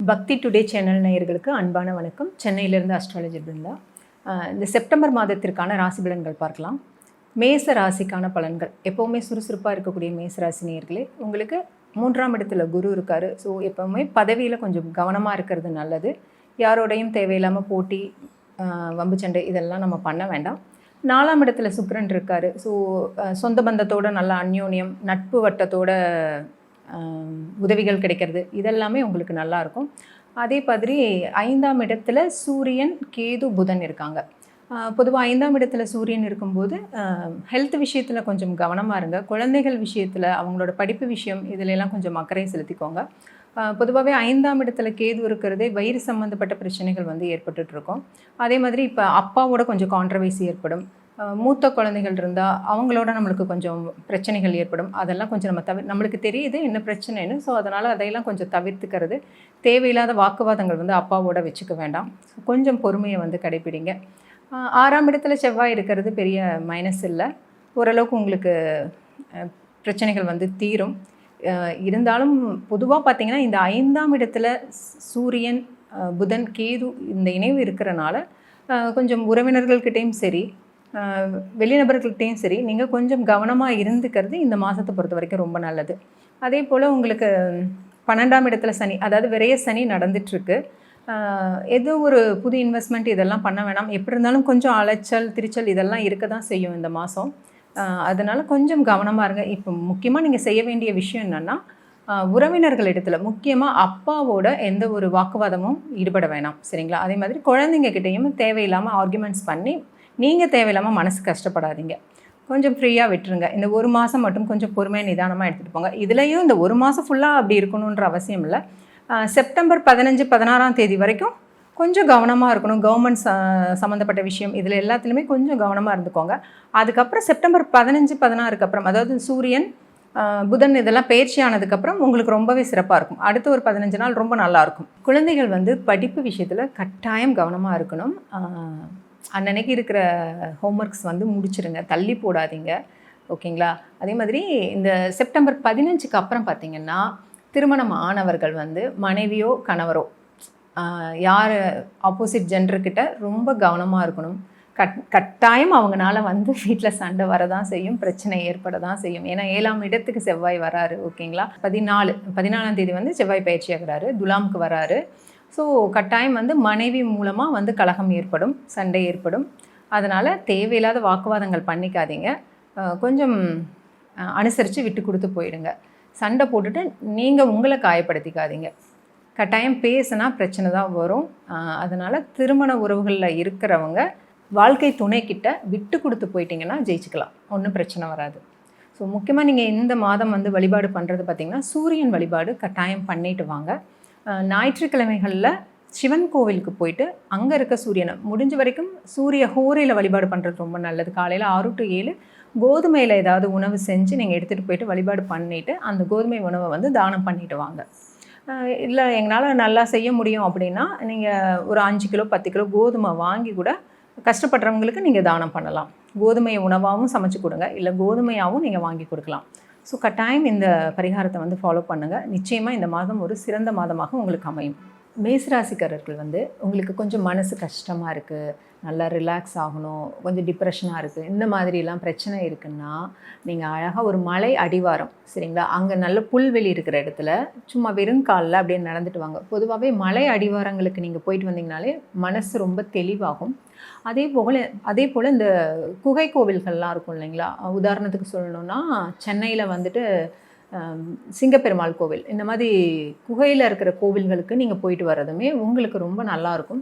பக்தி today channel நேயர்களுக்கு அன்பான வணக்கம். சென்னையிலிருந்து அஸ்ட்ராலஜர் பிருந்தா. இந்த செப்டம்பர் மாதத்திற்கான ராசி பலன்கள் பார்க்கலாம். மேச ராசிக்கான பலன்கள். எப்போவுமே சுறுசுறுப்பாக இருக்கக்கூடிய மேச ராசி நேயர்களே, உங்களுக்கு 3ஆம் இடத்துல குரு இருக்கார். ஸோ எப்போவுமே பதவியில் கொஞ்சம் கவனமாக இருக்கிறது நல்லது. யாரோடையும் தேவையில்லாமல் போட்டி, வம்பு சண்டை இதெல்லாம் நம்ம பண்ண வேண்டாம். 4ஆம் இடத்துல சுக்கிரன் இருக்கார். ஸோ சொந்த பந்தத்தோட நல்ல அந்யோன்யம், நட்பு வட்டத்தோட உதவிகள் கிடைக்கிறது, இதெல்லாமே உங்களுக்கு நல்லாயிருக்கும். அதே மாதிரி 5ஆம் இடத்துல சூரியன், கேது, புதன் இருக்காங்க. பொதுவாக 5ஆம் இடத்துல சூரியன் இருக்கும்போது ஹெல்த் விஷயத்தில் கொஞ்சம் கவனமாக இருங்க. குழந்தைகள் விஷயத்தில், அவங்களோட படிப்பு விஷயம் இதிலெல்லாம் கொஞ்சம் அக்கறை செலுத்திக்கோங்க. பொதுவாகவே 5ஆம் இடத்துல கேது இருக்கிறதே வயிறு சம்மந்தப்பட்ட பிரச்சனைகள் வந்து ஏற்பட்டுருக்கும். அதே மாதிரி இப்போ அப்பாவோட கொஞ்சம் கான்ட்ரவர்சி ஏற்படும். மூத்த குழந்தைகள் இருந்தால் அவங்களோட நம்மளுக்கு கொஞ்சம் பிரச்சனைகள் ஏற்படும். அதெல்லாம் கொஞ்சம் நம்மளுக்கு தெரியுது என்ன பிரச்சனைன்னு. ஸோ அதனால் அதையெல்லாம் கொஞ்சம் தவிர்த்துக்கிறது. தேவையில்லாத வாக்குவாதங்கள் வந்து அப்பாவோட வச்சுக்க வேண்டாம். கொஞ்சம் பொறுமையை வந்து கடைப்பிடிங்க. 6ஆம் இடத்துல செவ்வாய் இருக்கிறது பெரிய மைனஸ் இல்லை. ஓரளவுக்கு உங்களுக்கு பிரச்சனைகள் வந்து தீரும். இருந்தாலும் பொதுவாக பார்த்திங்கன்னா இந்த 5ஆம் இடத்துல சூரியன், புதன், கேது இந்த இணைவு இருக்கிறனால கொஞ்சம் உறவினர்கள்கிட்டையும் சரி, வெளிநபர்கள்கிட்டையும் சரி, நீங்கள் கொஞ்சம் கவனமாக இருந்துக்கிறது இந்த மாதத்தை பொறுத்த வரைக்கும் ரொம்ப நல்லது. அதே போல் உங்களுக்கு 12ஆம் இடத்துல சனி, அதாவது விரைய சனி நடந்துட்டுருக்கு. ஏதோ ஒரு புது இன்வெஸ்ட்மெண்ட் இதெல்லாம் பண்ண வேணாம். எப்படி இருந்தாலும் கொஞ்சம் அலைச்சல் திரிச்சல் இதெல்லாம் இருக்க தான் செய்யும் இந்த மாதம். அதனால் கொஞ்சம் கவனமாக இருங்க. இப்போ முக்கியமாக நீங்கள் செய்ய வேண்டிய விஷயம் என்னென்னா, உறவினர்கள் இடத்துல முக்கியமாக அப்பாவோட எந்த ஒரு வாக்குவாதமும் ஈடுபட வேணாம், சரிங்களா? அதே மாதிரி குழந்தைங்க கிட்டேயும் தேவையில்லாமல் ஆர்குமெண்ட்ஸ் பண்ணி நீங்கள் தேவையில்லாமல் மனசு கஷ்டப்படாதீங்க. கொஞ்சம் ஃப்ரீயாக விட்டுருங்க. இந்த ஒரு மாதம் மட்டும் கொஞ்சம் பொறுமையாக நிதானமாக எடுத்துகிட்டு போங்க. இதுலேயும் இந்த ஒரு மாதம் ஃபுல்லாக அப்படி இருக்கணுன்ற அவசியம் இல்லை. செப்டம்பர் 15, 16ஆம் தேதி வரைக்கும் கொஞ்சம் கவனமாக இருக்கணும். கவர்மெண்ட் சம்மந்தப்பட்ட விஷயம் இதில் எல்லாத்துலேயுமே கொஞ்சம் கவனமாக இருந்துக்கோங்க. அதுக்கப்புறம் செப்டம்பர் 15, 16க்கு அப்புறம், அதாவது சூரியன், புதன் இதெல்லாம் பயிற்சி ஆனதுக்கப்புறம் உங்களுக்கு ரொம்பவே சிறப்பாக இருக்கும். அடுத்த ஒரு 15 நாள் ரொம்ப நல்லாயிருக்கும். குழந்தைகள் வந்து படிப்பு விஷயத்தில் கட்டாயம் கவனமாக இருக்கணும். அன்னன்னைக்கு இருக்கிற ஹோம்ஒர்க்ஸ் வந்து முடிச்சிடுங்க, தள்ளி போடாதீங்க, ஓகேங்களா? அதே மாதிரி இந்த செப்டம்பர் 15க்கு அப்புறம் பார்த்திங்கன்னா, திருமணம் ஆனவர்கள் வந்து மனைவியோ கணவரோ யார் ஆப்போசிட் ஜெண்டர்கிட்ட ரொம்ப கவனமாக இருக்கணும். கட்டாயம் அவங்களால வந்து வீட்டில் சண்டை வரதான் செய்யும், பிரச்சனை ஏற்பட தான் செய்யும். ஏன்னா 7ஆம் இடத்துக்கு செவ்வாய் வராரு, ஓகேங்களா? 14ஆம் தேதி வந்து செவ்வாய் பயிற்சி ஆகிறாரு, துலாமுக்கு வராரு. ஸோ கட்டாயம் வந்து மனைவி மூலமாக வந்து கலகம் ஏற்படும், சண்டை ஏற்படும். அதனால் தேவையில்லாத வாக்குவாதங்கள் பண்ணிக்காதீங்க. கொஞ்சம் அனுசரித்து விட்டு கொடுத்து போயிடுங்க. சண்டை போட்டுட்டு நீங்கள் உங்களை காயப்படுத்திக்காதீங்க. கட்டாயம் பேசினா பிரச்சனை தான் வரும். அதனால் திருமண உறவுகளில் இருக்கிறவங்க வாழ்க்கை துணைக்கிட்ட விட்டு கொடுத்து போயிட்டீங்கன்னா ஜெயிச்சுக்கலாம், ஒன்றும் பிரச்சனை வராது. ஸோ முக்கியமாக நீங்கள் இந்த மாதம் வந்து வழிபாடு பண்ணுறது பார்த்திங்கன்னா, சூரியன் வழிபாடு கட்டாயம் பண்ணிட்டு வாங்க. ஞாயிற்றுக்கிழமைகளில் சிவன் கோவிலுக்கு போயிட்டு அங்கே இருக்க சூரியனை முடிஞ்ச வரைக்கும் சூரிய ஹோரையில் வழிபாடு பண்ணுறது ரொம்ப நல்லது. காலையில் 6 to 7 கோதுமையில் ஏதாவது உணவு செஞ்சு நீங்கள் எடுத்துகிட்டு போயிட்டு வழிபாடு பண்ணிவிட்டு அந்த கோதுமை உணவை வந்து தானம் பண்ணிட்டு வாங்க. இல்லை எங்களால் நல்லா செய்ய முடியும் அப்படின்னா நீங்கள் ஒரு 5 கிலோ 10 கிலோ கோதுமை வாங்கி கூட கஷ்டப்படுறவங்களுக்கு நீங்கள் தானம் பண்ணலாம். கோதுமையை உணவாகவும் சமைச்சு கொடுங்க, இல்லை கோதுமையாகவும் நீங்கள் வாங்கி கொடுக்கலாம். ஸோ கட்டாயம் இந்த பரிகாரத்தை வந்து ஃபாலோ பண்ணுங்கள். நிச்சயமாக இந்த மாதம் ஒரு சிறந்த மாதமாக உங்களுக்கு அமையும். மேசராசிக்காரர்கள் வந்து உங்களுக்கு கொஞ்சம் மனசு கஷ்டமாக இருக்குது, நல்லா ரிலாக்ஸ் ஆகணும், கொஞ்சம் டிப்ரெஷனாக இருக்குது, இந்த மாதிரிலாம் பிரச்சனை இருக்குன்னா நீங்கள் அழகாக ஒரு மலை அடிவாரம், சரிங்களா? அங்கே நல்ல புல்வெளி இருக்கிற இடத்துல சும்மா வெறும் காலில் அப்படியே நடந்துட்டு வாங்க. பொதுவாகவே மலை அடிவாரங்களுக்கு நீங்கள் போயிட்டு வந்தீங்கனாலே மனசு ரொம்ப தெளிவாகும். அதே போல் இந்த குகை கோவில்கள்லாம் இருக்கும் இல்லைங்களா? உதாரணத்துக்கு சொல்லணுன்னா, சென்னையில் வந்துட்டு சிங்கப்பெருமாள் கோவில், இந்த மாதிரி குகையில் இருக்கிற கோவில்களுக்கு நீங்கள் போயிட்டு வர்றதுமே உங்களுக்கு ரொம்ப நல்லாயிருக்கும்.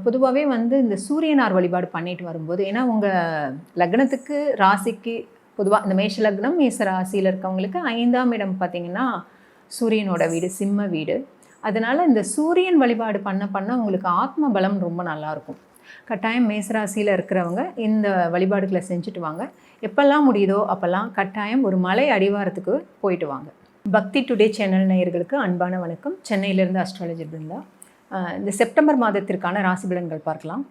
பொதுவாகவே வந்து இந்த சூரியனார் வழிபாடு பண்ணிட்டு வரும்போது, ஏன்னா உங்கள் லக்னத்துக்கு ராசிக்கு பொதுவாக இந்த மேஷ லக்னம் மேச ராசியில் இருக்கவங்களுக்கு 5ஆம் இடம் பார்த்திங்கன்னா சூரியனோட வீடு, சிம்ம வீடு. அதனால் இந்த சூரியன் வழிபாடு பண்ண உங்களுக்கு ஆத்ம பலம் ரொம்ப நல்லாயிருக்கும். கட்டாயம் மேசராசியில் இருக்கிறவங்க இந்த வழிபாடுகளை செஞ்சுட்டு வாங்க. எப்பெல்லாம் முடியுதோ அப்போல்லாம் கட்டாயம் ஒரு மலை அடிவாரத்துக்கு போயிட்டு வாங்க. பக்தி டுடே சேனல் நேயர்களுக்கு அன்பான வணக்கம். சென்னையிலிருந்து அஸ்ட்ராலஜர் பிருந்தா. இந்த செப்டம்பர் மாதத்திற்கான ராசி பலன்கள் பார்க்கலாம்.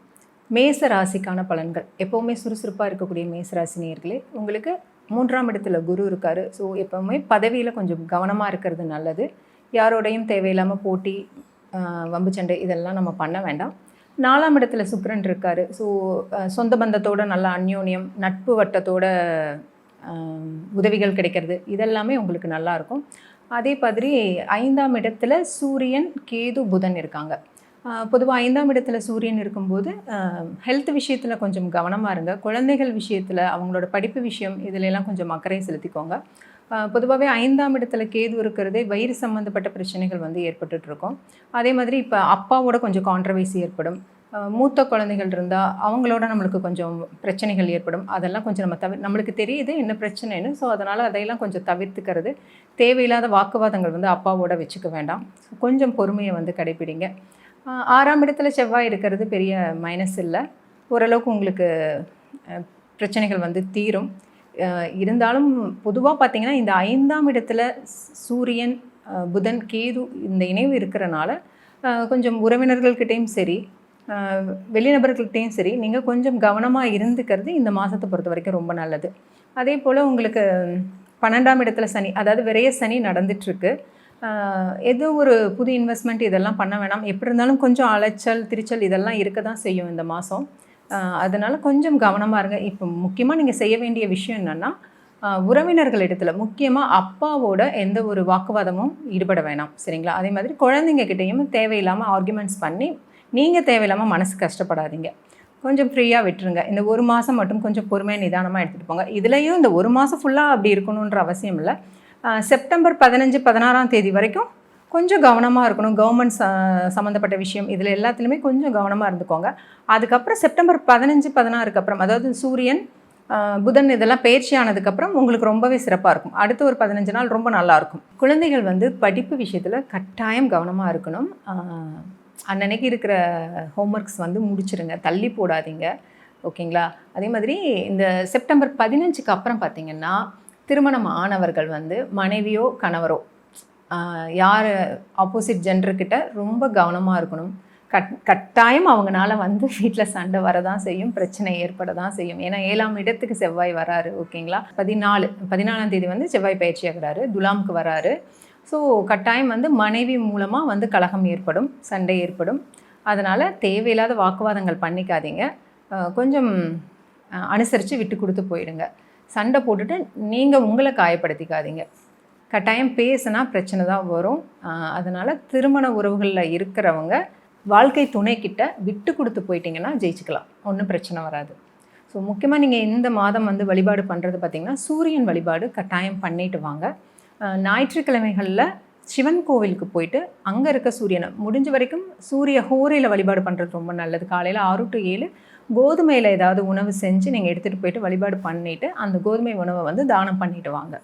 மேச ராசிக்கான பலன்கள். எப்போவுமே சுறுசுறுப்பாக இருக்கக்கூடிய மேசராசி நேயர்களே, உங்களுக்கு 3ஆம் இடத்துல குரு இருக்கார். ஸோ எப்போவுமே பதவியில் கொஞ்சம் கவனமாக இருக்கிறது நல்லது. யாரோடையும் தேவையில்லாமல் போட்டி, வம்பு சண்டை இதெல்லாம் நம்ம பண்ண வேண்டாம். 4ஆம் இடத்துல சுக்கிரன் இருக்கார். ஸோ சொந்த பந்தத்தோட நல்ல அந்யோன்யம், நட்பு வட்டத்தோட உதவிகள் கிடைக்கிறது இதெல்லாமே உங்களுக்கு நல்லாயிருக்கும். அதே மாதிரி 5ஆம் இடத்துல சூரியன், கேது, புதன் இருக்காங்க. பொதுவாக 5ஆம் இடத்துல சூரியன் இருக்கும்போது ஹெல்த் விஷயத்தில் கொஞ்சம் கவனமாக இருங்க. குழந்தைகள் விஷயத்தில், அவங்களோட படிப்பு விஷயம் இதிலெல்லாம் கொஞ்சம் அக்கறை செலுத்திக்கோங்க. பொதுவாகவே 5ஆம் இடத்துல கேது இருக்கிறதே வயிறு சம்மந்தப்பட்ட பிரச்சனைகள் வந்து ஏற்பட்டுட்ருக்கோம். அதே மாதிரி இப்போ அப்பாவோட கொஞ்சம் கான்ட்ரவர்சி ஏற்படும். மூத்த குழந்தைகள் இருந்தால் அவங்களோட நம்மளுக்கு கொஞ்சம் பிரச்சனைகள் ஏற்படும். அதெல்லாம் கொஞ்சம் நம்மளுக்கு தெரியுது என்ன பிரச்சனைன்னு. ஸோ அதனால் அதையெல்லாம் கொஞ்சம் தவிர்த்துக்கிறது. தேவையில்லாத வாக்குவாதங்கள் வந்து அப்பாவோட வச்சுக்க வேண்டாம். கொஞ்சம் பொறுமையை வந்து கடைப்பிடிங்க. 6ஆம் இடத்துல செவ்வாய் இருக்கிறது பெரிய மைனஸ் இல்லை. ஓரளவுக்கு உங்களுக்கு பிரச்சனைகள் வந்து தீரும். இருந்தாலும் பொதுவாக பார்த்திங்கன்னா இந்த 5ஆம் இடத்துல சூரியன், புதன், கேது இந்த இணைவு இருக்கிறனால கொஞ்சம் உறவினர்கள்கிட்டையும் சரி, வெளிநபர்கள்கிட்டையும் சரி, நீங்கள் கொஞ்சம் கவனமாக இருந்துக்கிறது இந்த மாதத்தை பொறுத்த வரைக்கும் ரொம்ப நல்லது. அதே போல் உங்களுக்கு 12ஆம் இடத்துல சனி, அதாவது விரைய சனி நடந்துகிட்ருக்கு. ஏதோ ஒரு புது இன்வெஸ்ட்மெண்ட் இதெல்லாம் பண்ண வேணாம். எப்படி இருந்தாலும் கொஞ்சம் அலைச்சல் திரிச்சல் இதெல்லாம் இருக்க தான் செய்யும் இந்த மாதம். அதனால் கொஞ்சம் கவனமாக இருங்க. இப்போ முக்கியமாக நீங்கள் செய்ய வேண்டிய விஷயம் என்னென்னா, உறவினர்களிடத்தில் முக்கியமாக அப்பாவோட எந்த ஒரு வாக்குவாதமும் ஈடுபட வேணாம், சரிங்களா? அதே மாதிரி குழந்தைங்க கிட்டேயும் தேவையில்லாமல் ஆர்குமெண்ட்ஸ் பண்ணி நீங்கள் தேவையில்லாமல் மனசு கஷ்டப்படாதீங்க. கொஞ்சம் ஃப்ரீயாக விட்டுருங்க. இந்த ஒரு மாதம் மட்டும் கொஞ்சம் பொறுமையாக நிதானமாக எடுத்துகிட்டு போங்க. இதுலேயும் இந்த ஒரு மாதம் ஃபுல்லாக அப்படி இருக்கணுன்ற அவசியம் இல்லை. செப்டம்பர் 15, 16ஆம் தேதி வரைக்கும் கொஞ்சம் கவனமாக இருக்கணும். கவர்மெண்ட் சம்மந்தப்பட்ட விஷயம் இதில் எல்லாத்துலேயுமே கொஞ்சம் கவனமாக இருந்துக்கோங்க. அதுக்கப்புறம் செப்டம்பர் 15, 16க்கு அப்புறம், அதாவது சூரியன், புதன் இதெல்லாம் பயிற்சி ஆனதுக்கப்புறம் உங்களுக்கு ரொம்பவே சிறப்பாக இருக்கும். அடுத்த ஒரு 15 நாள் ரொம்ப நல்லாயிருக்கும். குழந்தைகள் வந்து படிப்பு விஷயத்தில் கட்டாயம் கவனமாக இருக்கணும். அன்னன்னைக்கு இருக்கிற ஹோம்ஒர்க்ஸ் வந்து முடிச்சிடுங்க, தள்ளி போடாதீங்க, ஓகேங்களா? அதே மாதிரி இந்த செப்டம்பர் 15க்கு அப்புறம் பார்த்திங்கன்னா, திருமணம் ஆனவர்கள் வந்து மனைவியோ கணவரோ யார் ஆப்போசிட் ஜெண்டர்கிட்ட ரொம்ப கவனமாக இருக்கணும். கட்டாயம் அவங்களால வந்து வீட்டில் சண்டை வரதான் செய்யும், பிரச்சனை ஏற்பட தான் செய்யும். ஏன்னா 7ஆம் இடத்துக்கு செவ்வாய் வராரு, ஓகேங்களா? 14ஆம் தேதி வந்து செவ்வாய் பயிற்சி ஆகிறாரு, துலாமுக்கு வராரு. ஸோ கட்டாயம் வந்து மனைவி மூலமாக வந்து கலகம் ஏற்படும், சண்டை ஏற்படும். அதனால் தேவையில்லாத வாக்குவாதங்கள் பண்ணிக்காதீங்க. கொஞ்சம் அனுசரித்து விட்டு கொடுத்து போயிடுங்க. சண்டை போட்டுட்டு நீங்கள் உங்களை காயப்படுத்திக்காதீங்க. கட்டாயம் பேசினா பிரச்சனை தான் வரும். அதனால் திருமண உறவுகளில் இருக்கிறவங்க வாழ்க்கை துணைக்கிட்ட விட்டு கொடுத்து போயிட்டீங்கன்னா ஜெயிச்சுக்கலாம், ஒன்றும் பிரச்சனை வராது. ஸோ முக்கியமாக நீங்கள் இந்த மாதம் வந்து வழிபாடு பண்ணுறது பார்த்திங்கன்னா சூரியன் வழிபாடு கட்டாயம் பண்ணிட்டு வாங்க. ஞாயிற்றுக்கிழமைகளில் சிவன் கோவிலுக்கு போயிட்டு அங்கே இருக்க சூரியனை முடிஞ்ச வரைக்கும் சூரிய ஹோரையில் வழிபாடு பண்ணுறது ரொம்ப நல்லது. காலையில் 6 to 7 கோதுமையில் ஏதாவது உணவு செஞ்சு நீங்கள் எடுத்துகிட்டு போயிட்டு வழிபாடு பண்ணிவிட்டு அந்த கோதுமை உணவை வந்து தானம் பண்ணிட்டு வாங்க.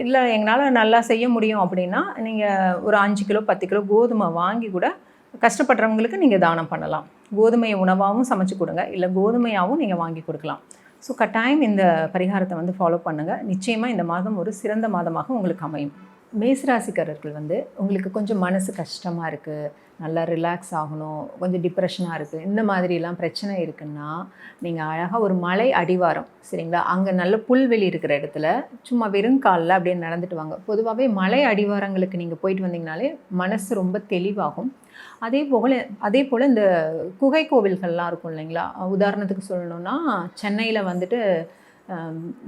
இல்லை எங்களால் நல்லா செய்ய முடியும் அப்படின்னா நீங்கள் ஒரு 5 கிலோ 10 கிலோ கோதுமை வாங்கி கூட கஷ்டப்படுறவங்களுக்கு நீங்கள் தானம் பண்ணலாம். கோதுமையை உணவாகவும் சமைச்சு கொடுங்க, இல்லை கோதுமையாகவும் நீங்கள் வாங்கி கொடுக்கலாம். ஸோ கட்டாயம் இந்த பரிகாரத்தை வந்து ஃபாலோ பண்ணுங்கள். நிச்சயமாக இந்த மாதம் ஒரு சிறந்த மாதமாக உங்களுக்கு அமையும். மேசராசிக்காரர்கள் வந்து உங்களுக்கு கொஞ்சம் மனசு கஷ்டமாக இருக்குது, நல்லா ரிலாக்ஸ் ஆகணும், கொஞ்சம் டிப்ரெஷனாக இருக்குது, இந்த மாதிரிலாம் பிரச்சனை இருக்குன்னா நீங்கள் அழகாக ஒரு மலை அடிவாரம், சரிங்களா? அங்கே நல்ல புல்வெளி இருக்கிற இடத்துல சும்மா வெறும் காலில் அப்படியே நடந்துட்டு வாங்க. பொதுவாகவே மலை அடிவாரங்களுக்கு நீங்கள் போயிட்டு வந்தீங்கனாலே மனசு ரொம்ப தெளிவாகும். அதே போல் இந்த குகை கோவில்கள்லாம் இருக்கும் இல்லைங்களா? உதாரணத்துக்கு சொல்லணுன்னா சென்னையில் வந்துட்டு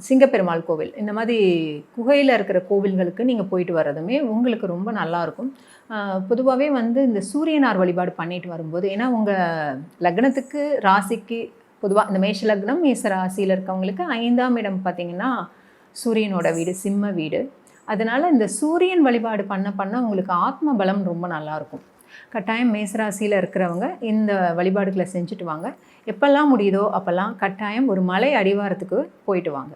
சிங்கப்பெருமாள் கோவில், இந்த மாதிரி குகையில் இருக்கிற கோவில்களுக்கு நீங்கள் போயிட்டு வர்றதுமே உங்களுக்கு ரொம்ப நல்லாயிருக்கும். பொதுவாகவே வந்து இந்த சூரியனார் வழிபாடு பண்ணிட்டு வரும்போது, ஏன்னா உங்கள் லக்னத்துக்கு ராசிக்கு பொதுவாக இந்த மேஷ லக்னம் மேச ராசியில் இருக்கவங்களுக்கு 5ஆம் இடம் பார்த்திங்கன்னா சூரியனோட வீடு, சிம்ம வீடு. அதனால் இந்த சூரியன் வழிபாடு பண்ண உங்களுக்கு ஆத்ம பலம் ரொம்ப நல்லாயிருக்கும். கட்டாயம் மேசராசியில் இருக்கிறவங்க இந்த வழிபாடுகளை செஞ்சுட்டு வாங்க. எப்பெல்லாம் முடியுதோ அப்போல்லாம் கட்டாயம் ஒரு மலை அடிவாரத்துக்கு போயிட்டு வாங்க.